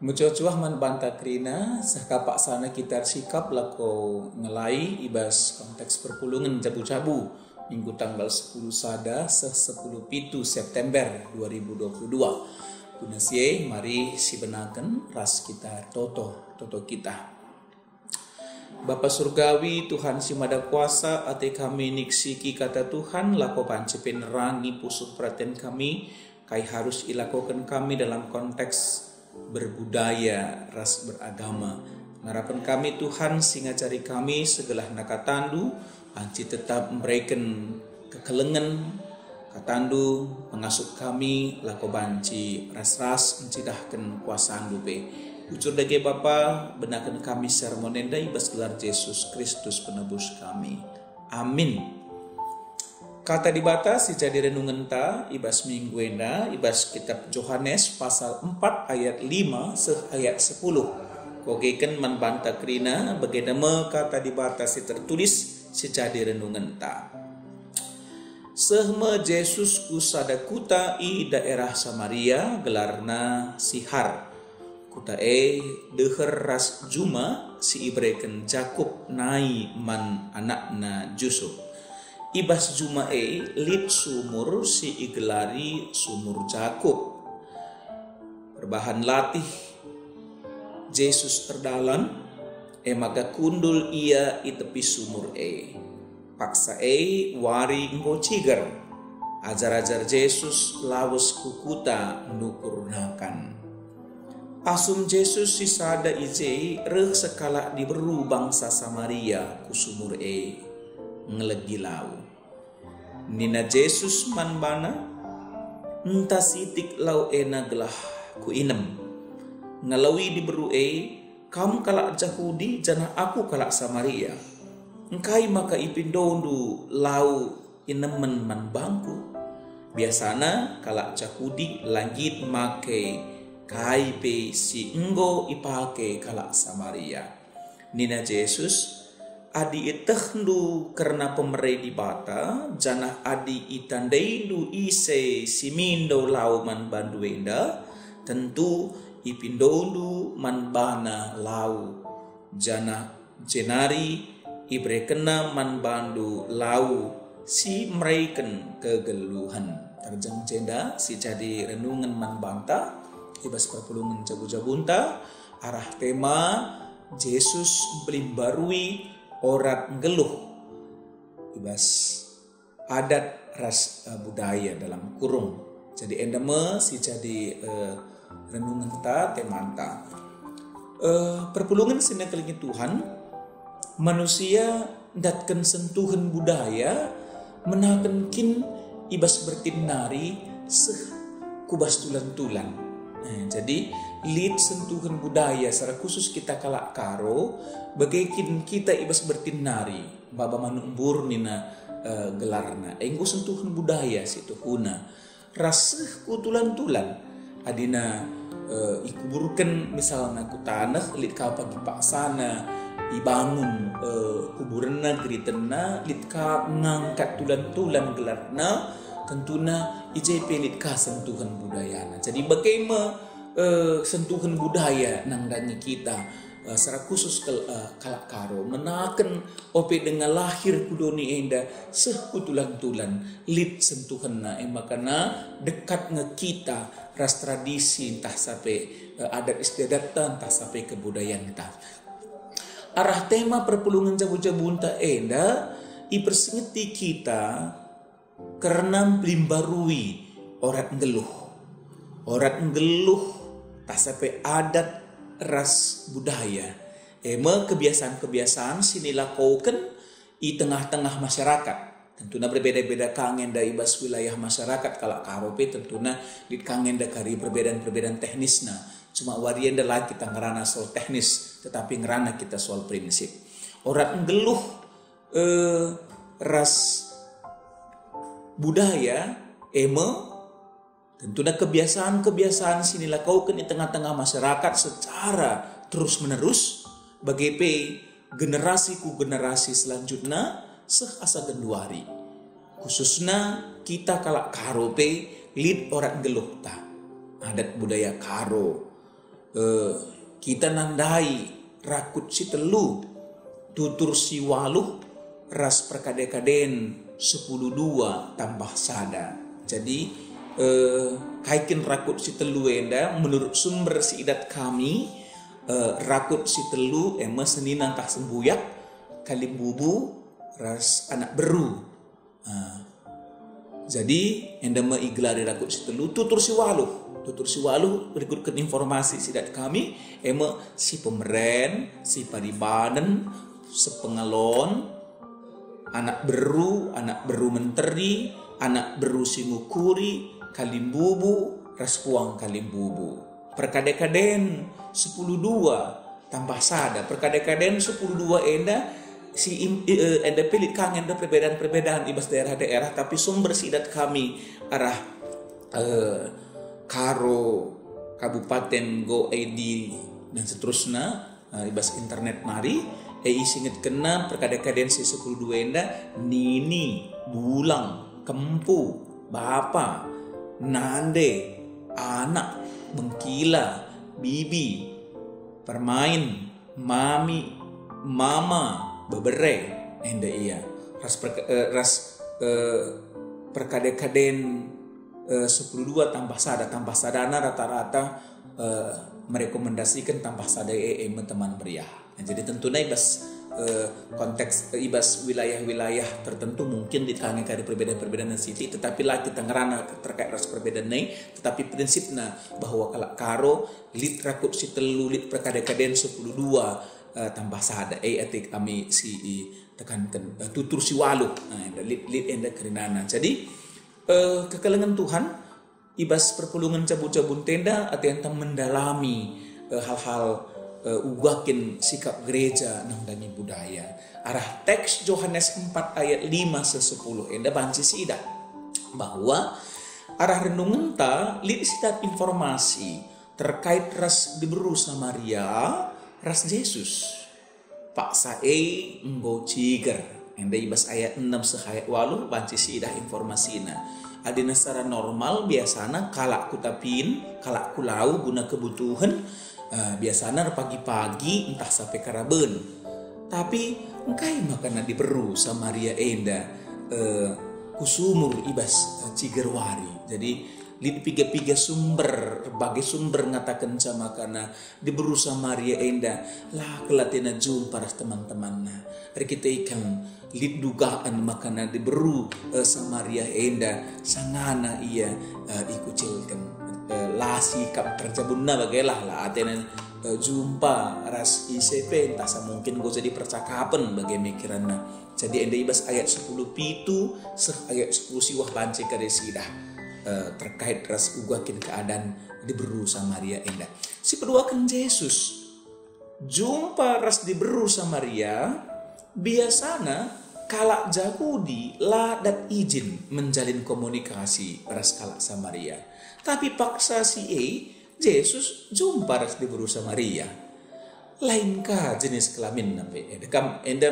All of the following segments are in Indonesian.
Mucuah-cuah man banta krina sakapak sana kita sikap lako ngelai ibas konteks perpulungan jabu-jabu minggu tanggal 10 sada 10 pitu September 2022. Kunasie mari si benaken ras kita toto kita. Bapa surgawi Tuhan si mada kuasa ate kami niksiki kata Tuhan lako panci penerangi pusuk perhatian kami kai harus ilakokan kami dalam konteks berbudaya ras beragama. Harapan kami Tuhan singa cari kami segala nakatandu panci tetap memberikan kekelengan katandu mengasuk kami lako banci ras mencidahkan kuasaan dupe. Ucur dage Bapa, benakan kami sermonenda ibas gelar Yesus Kristus penebus kami. Amin. Kata dibatas jadi renungan ta ibas minggu enda ibas kitab Yohanes pasal 4 ayat 5 ayat 10. Kogeken manbanta krina bagaimana kata dibatas tertulis sejadi renungan ta. Sehme Yesus kusada kuta i daerah Samaria gelarna Sihar. Kuta deher ras Juma si ibreken Jakub nai man anakna Yusuf. Ibas Juma lid sumur si igelari sumur Jakub. Berbahan latih Yesus terdalam maka kundul ia i tepi sumur Paksa wari engko ciger. Ajar-ajar Yesus lawas kukuta nukurnakan. Asum Yesus sisada ije reh sekala diberu bangsa Samaria ku sumur ngelegi lau. Nina Yesus manbana entah sitik lau gelah ku inem. Ngelawi diberu kam kalak Jahudi jana aku kalak Samaria. Engkai maka ipindondu lau inemen man bangku. Biasana kalak Jahudi langit make kaipe si enggo ipake kalak Samaria. Nina Yesus adi itehnu karena pemerei di bata jana adi itandaidu ise simindo lau man banduenda tentu ipindolu man bana lau jana jenari ibrekena man bandu lau si mereken kegeluhan. Terjang jenda si jadi renungan man banta ibas perpulungan jabu-jabunta arah tema Yesus belimbarui orat ngeluh ibas adat ras budaya dalam kurung. Jadi endame si jadi renungan ta temanta perpulungan sini kelingi Tuhan manusia datkan sentuhan budaya menakan kin ibas bertinari seh kubas tulan-tulan. Jadi lid sentuhan budaya secara khusus kita kalak karo bagaikin kita ibas bertinari baba manumbur nina gelarna enggo sentuhan budaya situ huna raseh kutulan-tulan adina ikuburkan misalnya ku tanah lid ka pagi paksana ibangun kuburanna geritena lid ka ngangkat tulan-tulan gelarna tentuna ije pelit ka sentuhan budayana. Jadi bagaimana sentuhan budaya nangdangi kita secara khusus kalak karo menaken ope dengan lahir kudoni enda sekutulan-tulan lit sentuhanna makana dekat nge kita ras tradisi entah sampai adat istiadat entah sampai kebudayaan kita. Arah tema perpulungan jabu-jabunta enda ipersingeti kita karena belimbarui orat ngeluh tak sampai adat ras budaya kebiasaan-kebiasaan sini lakukan di tengah-tengah masyarakat tentunya berbeda-beda kangen dari ibas wilayah masyarakat kalau karope tentunya di kangen dari perbedaan teknisnya cuma warian adalah kita ngerana soal teknis tetapi ngerana kita soal prinsip orat ngeluh ras budaya tentunya kebiasaan sini lakukan di tengah-tengah masyarakat secara terus menerus bagi generasi ku generasi selanjutnya seasa genduari khususnya kita kalak karope lid orang geluh ta adat budaya karo kita nandai rakut si telu tutur si waluh ras perkade-kaden 10.2 tambah sada. Jadi kaikin rakut si telu enda menurut sumber si idat kami, rakut si telu senina tah sembuyak kalimbubu ras anak beru. Jadi enda meiglari rakut si telu tutur si waluh berikutkan informasi sidat kami si pemeren, si padibanen, sepengalon, anak beru menteri, anak beru si ngukuri, kalimbubu, raspuang kalimbubu. Perkade-kaden 10.2 tambah sada. Perkade-kaden 10.2 enda si enda pilih kang enda perbedaan-perbedaan ibas daerah-daerah, tapi sumber sidat kami arah Karo, Kabupaten Go ID dan seterusnya, ibas internet mari singet kena perkade-kaden si 10.2 enda nini, bulang, kempu, bapa, nande, anak, bengkila, bibi, permain, mami, mama, bebere enda iya perkade-kaden 10.2 tambah sadana rata-rata merekomendasikan tambah sada teman meriah. Jadi tentunya ibas konteks ibas wilayah-wilayah tertentu mungkin ditangani dari perbedaan-perbedaan siti, tetapi lah kita ngerana terkait ras perbedaan ini, tetapi prinsipnya bahwa kalau karo lit rakut si telu lit perkade-kaden 10.2 tambah sada etik kami si tekankan tutur si walu lit enda kerinana. Jadi kekalengan Tuhan ibas perpulungan cabut-cabut tenda atau yang mendalami hal-hal ugakin sikap gereja nangdangi budaya. Arah teks Yohanes 4 ayat 5-10 enda banci sida bahwa arah renungan ta lit sidat informasi terkait ras diberu Samaria ras Yesus pak sae nggo ciger. Enda ibas ayat 6 sehayat walu banci sidah informasina. Adina secara normal biasana kalak kutapin, kalak kulau guna kebutuhan, biasana pagi-pagi entah sampai karaben. Tapi engkai makana diberu Samaria enda kusumur ibas cigerwari. Jadi lid piga-piga sumber, berbagai sumber ngatakan sama karena diberu Samaria enda lah kelatina jumpa ras teman-temanna. Hari kita ikan lid dugaan makana diberu Samaria enda sangana ia ikucilkan lasi kap terjabunna bagailah lah atena jumpa ras ICP entah mungkin gue jadi percakapan bagai mikiranna. Jadi enda ibas ayat 10 pitu ayat 10 siwah banci kadesidah terkait ras ugakin keadaan diberu Samaria enda. Si peduakan Yesus jumpa ras diberu Samaria biasana kalak Yahudi lah dan izin menjalin komunikasi ras kalak Samaria. Tapi paksa si Yesus jumpa ras diberu Samaria. Lainkah jenis kelamin nampe enda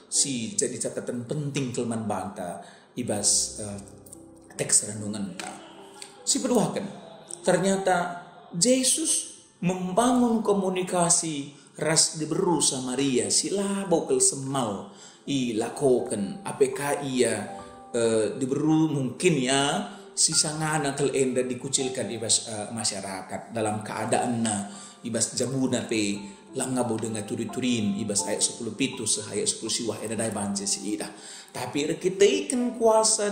si jadi catatan penting kelman banta ibas teks renungan. Si berduakan ternyata Yesus membangun komunikasi ras diberu Samaria sila bokel semal ilakokan apk ia diberu mungkin ya si sangana kel enda dikucilkan ibas masyarakat dalam keadaan ibas jabuna pe langabo dengan turi-turin ibas ayat 10 pitu sehayat 10 siwah eda dai banje si ida. Tapi kita ikan kuasa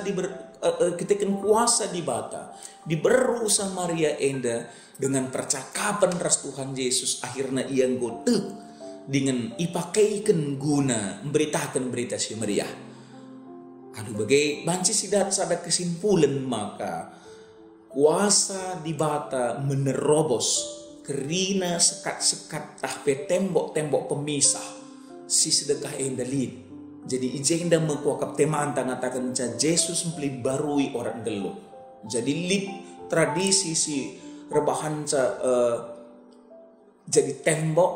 di bata diberu Samaria enda dengan percakapan ras Tuhan Yesus akhirnya ia ngotek dengan ipakaikan guna memberitakan berita si Maria. Aduh bagai banci sidat sada kesimpulan maka kuasa di bata menerobos kerina sekat-sekat tahpe tembok-tembok pemisah si sedekah endalin. Jadi ijenda mengkuakap teman ngatakan Yesus mempeli barui orang gelo. Jadi lip tradisi si rebahan jadi tembok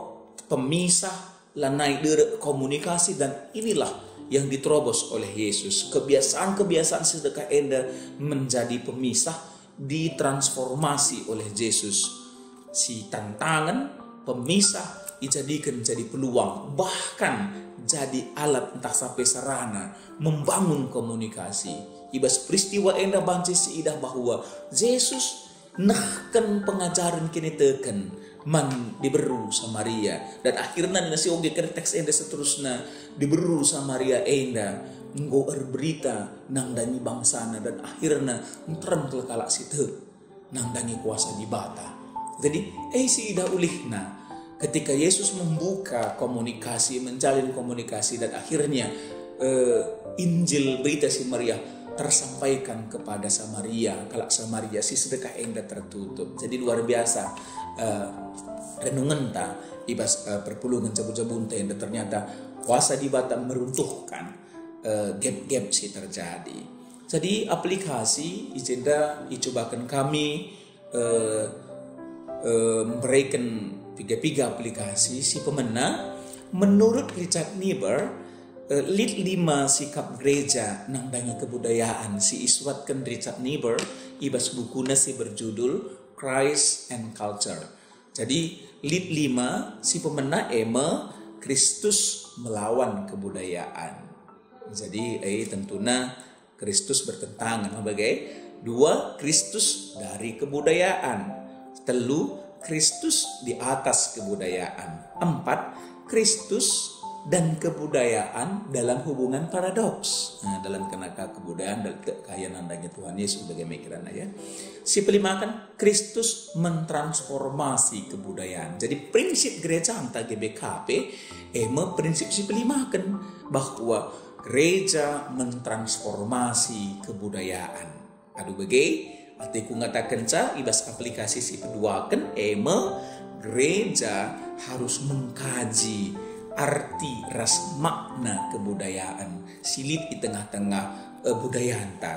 pemisah lanai dari komunikasi dan inilah yang diterobos oleh Yesus. Kebiasaan-kebiasaan sedekah enda menjadi pemisah ditransformasi oleh Yesus. si tantangan pemisah dijadikan jadi peluang, bahkan jadi alat entah sampai sarana membangun komunikasi. Ibas peristiwa enda banci si idah bahwa Yesus nahkan pengajaran kini teken man diberu Samaria, dan akhirnya nasi oge teks enda seterusnya diberu Samaria enda nggo berita nang dangi bangsana, dan akhirnya ntrem kalak situ nang dangi kuasa di bata. Jadi si ida ulihna ketika Yesus membuka komunikasi, menjalin komunikasi, dan akhirnya Injil berita si Maria tersampaikan kepada Samaria. Kalau Samaria si sedekah enda tertutup. Jadi luar biasa renungan ta ibas perpulungan jabu-jabun enda ternyata kuasa di bata meruntuhkan gap-gap si terjadi. Jadi aplikasi ijenda dicobakan kami memberikan 3 aplikasi si pemena. Menurut Richard Niebuhr, lead 5 sikap gereja nang dangi kebudayaan si iswatkan Richard Niebuhr ibas bukunya si berjudul Christ and Culture. Jadi lead 5 si pemena Kristus melawan kebudayaan. Jadi tentunya Kristus bertentangan sebagai 2 Kristus dari kebudayaan, 3 Kristus di atas kebudayaan, 4 Kristus dan kebudayaan dalam hubungan paradoks. Nah, dalam kenaka kebudayaan dan kekayaan andanya Tuhan Yesus sebagai mikiran ya. Si kelima kan Kristus mentransformasi kebudayaan. Jadi prinsip gereja anta GBKP prinsip si kelima kan bahwa gereja mentransformasi kebudayaan. Aduh bagai artiku ngatakan ibas aplikasi si kedua kan gereja harus mengkaji arti ras makna kebudayaan silit di tengah-tengah budaya anta.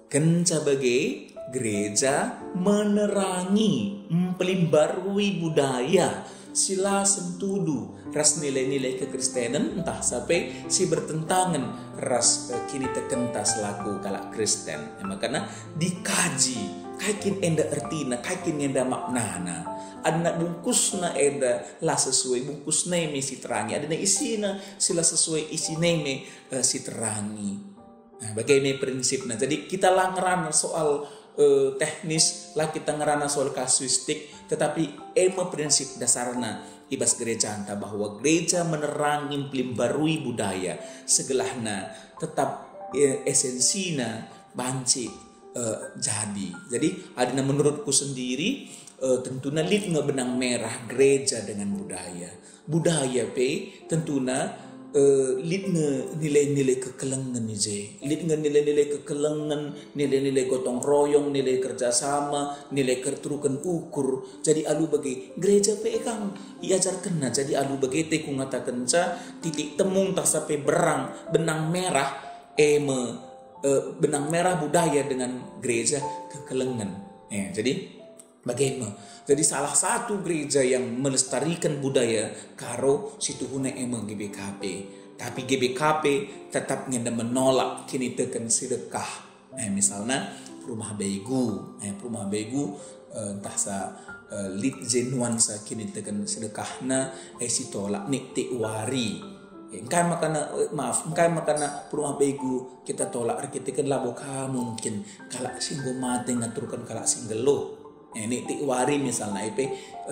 Kenca bagai gereja menerangi mempelimbarui budaya sila sentudu ras nilai-nilai kekristenan entah sampai si bertentangan ras kini tekentas laku kalak Kristen. Makanya dikaji kaikin enda artina, kaikin enda maknana. Ada bungkusna enda lah sesuai bungkus neme si terangi. Ada isina sila sesuai isi neme si terangi. Nah, bagaimana prinsipnya? Jadi kita lah ngerana soal teknis, lah kita ngerana soal kasuistik, tetapi prinsip dasarnya ibas gereja anta bahwa gereja menerangi pelimbarui budaya segelahna tetap esensinya banci jadi. Jadi adina menurutku sendiri tentunya lit benang merah gereja dengan budaya. Budaya tentunya lit nilai-nilai kekelengan je. Lit nilai-nilai kekelengan, nilai-nilai gotong royong, nilai kerjasama, nilai keturukan ukur. Jadi alu bagi gereja kang iajarkan na. Jadi alu bagi te ku ngatakan titik temung tak sampai benang merah benang merah budaya dengan gereja kekelengan. Jadi bagaimana? Jadi salah satu gereja yang melestarikan budaya karo situhuna GBKP. Tapi GBKP tetap ngenda menolak kini teken sedekah. Misalnya rumah begu. Rumah begu entah sa lit jenuansa kini teken sedekahna si tolak nikti wari. Engkai makana rumah begu kita tolak kita kan labo mungkin kalak singgo mate ngaturkan kalak singgelo. Ini wari misalnya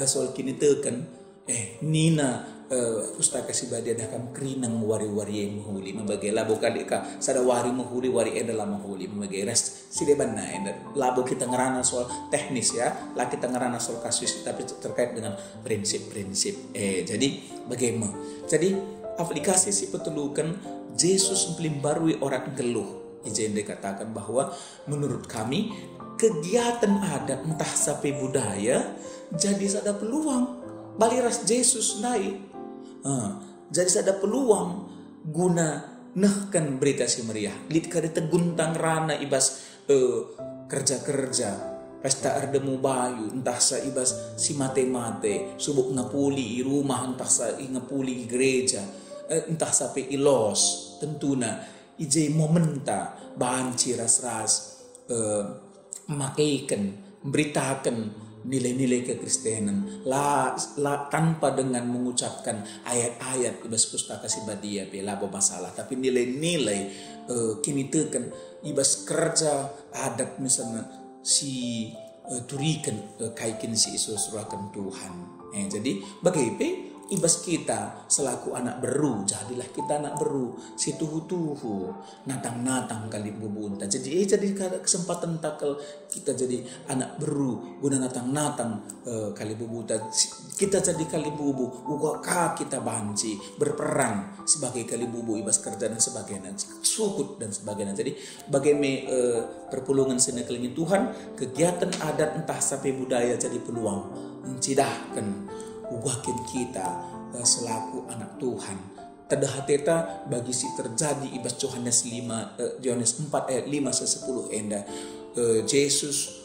soal kini tekan nina pustaka si badia dakam krinang wari-wari yang mahuli membagai labo kadika sada wari mahuli wari adalah mahuli membagai rest si deban na labo kita ngerana soal teknis ya lah kita ngerana soal kasus tapi terkait dengan prinsip-prinsip jadi bagaimana jadi aplikasi si petelukan Yesus melimbarui orang geluh. Izin dikatakan bahwa menurut kami kegiatan adat entah sampai budaya jadi ada peluang baliras Yesus naik. Jadi ada peluang guna nahkan berita si meriah. Lit kada teguntang rana ibas kerja-kerja pesta ardemu bayu entah sa ibas si mate-mate subuk ngapuli i rumah entah sa ngapuli i gereja entah sampai ilos tentuna ije momenta banci ras-ras makaikan beritakan nilai-nilai kekristenan tanpa dengan mengucapkan ayat-ayat ibas pustaka si badia labo masalah, tapi nilai-nilai kini tekan ibas kerja adat misalnya si turikan kaikin si isu surakan Tuhan. Jadi bagaimana ibas kita selaku anak beru, jadilah kita anak beru, si tuhu-tuhu, natang-natang kali bubunta. Jadi kesempatan takal kita jadi anak beru, guna natang-natang kali bubunta. Kita jadi kali bubu, uga kita banci, berperang sebagai kali bubu ibas kerja dan sebagainya, sukut dan sebagainya. Jadi bagaimana perpulungan senekelingi Tuhan, kegiatan adat entah sampai budaya jadi peluang mencidahkan ugakin kita selaku anak Tuhan. Tadahateta bagi si terjadi ibas Yohanes 4 ayat 5 10 enda Yesus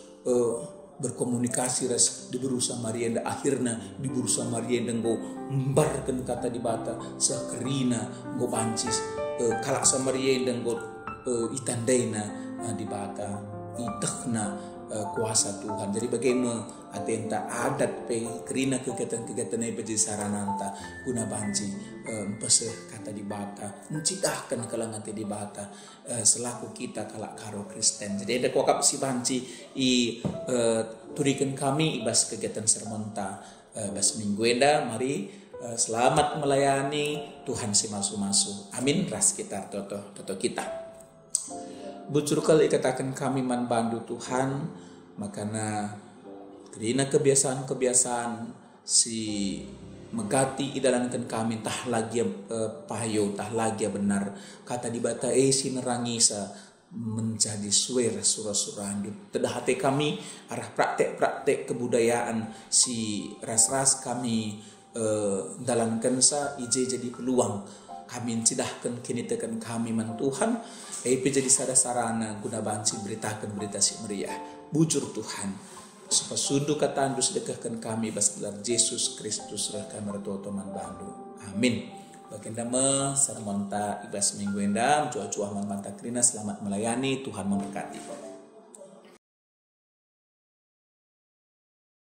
berkomunikasi ras di buru Samaria, akhirnya di buru Samaria go membarkan kata di bata sakerina go bancis kalak Samaria go itandaina di bata itakna kuasa Tuhan. Jadi bagaimana atenta adat pe kerina kegiatan-kegiatan ai jadi sarananta guna banci peseh kata di bata mencitahkan kalangan di bata selaku kita kalak karo Kristen. Jadi ada kuakap si banci turikan kami ibas kegiatan sermonta bas minggu enda mari selamat melayani Tuhan si masu-masu. Amin. Ras kita toto kita. Bujur kali katakan kami man bandu Tuhan, makana kerina kebiasaan si megati idalankan kami tah lagi payo tah lagi benar kata di bata si nerangisa menjadi suara surah-surah tedahate kami arah praktek kebudayaan si ras-ras kami dalankan sa ije jadi peluang kami cidahkan kini tekan kami man Tuhan jadi sarana guna banci beritakan berita si meriah bujur Tuhan supaya sundu katandu sedekahkan kami bas gelar Yesus Kristus rah kamar toman bandu. Amin. Baginda me sarmonta ibas minggu endam cuah-cuah man manta krina selamat melayani Tuhan memberkati.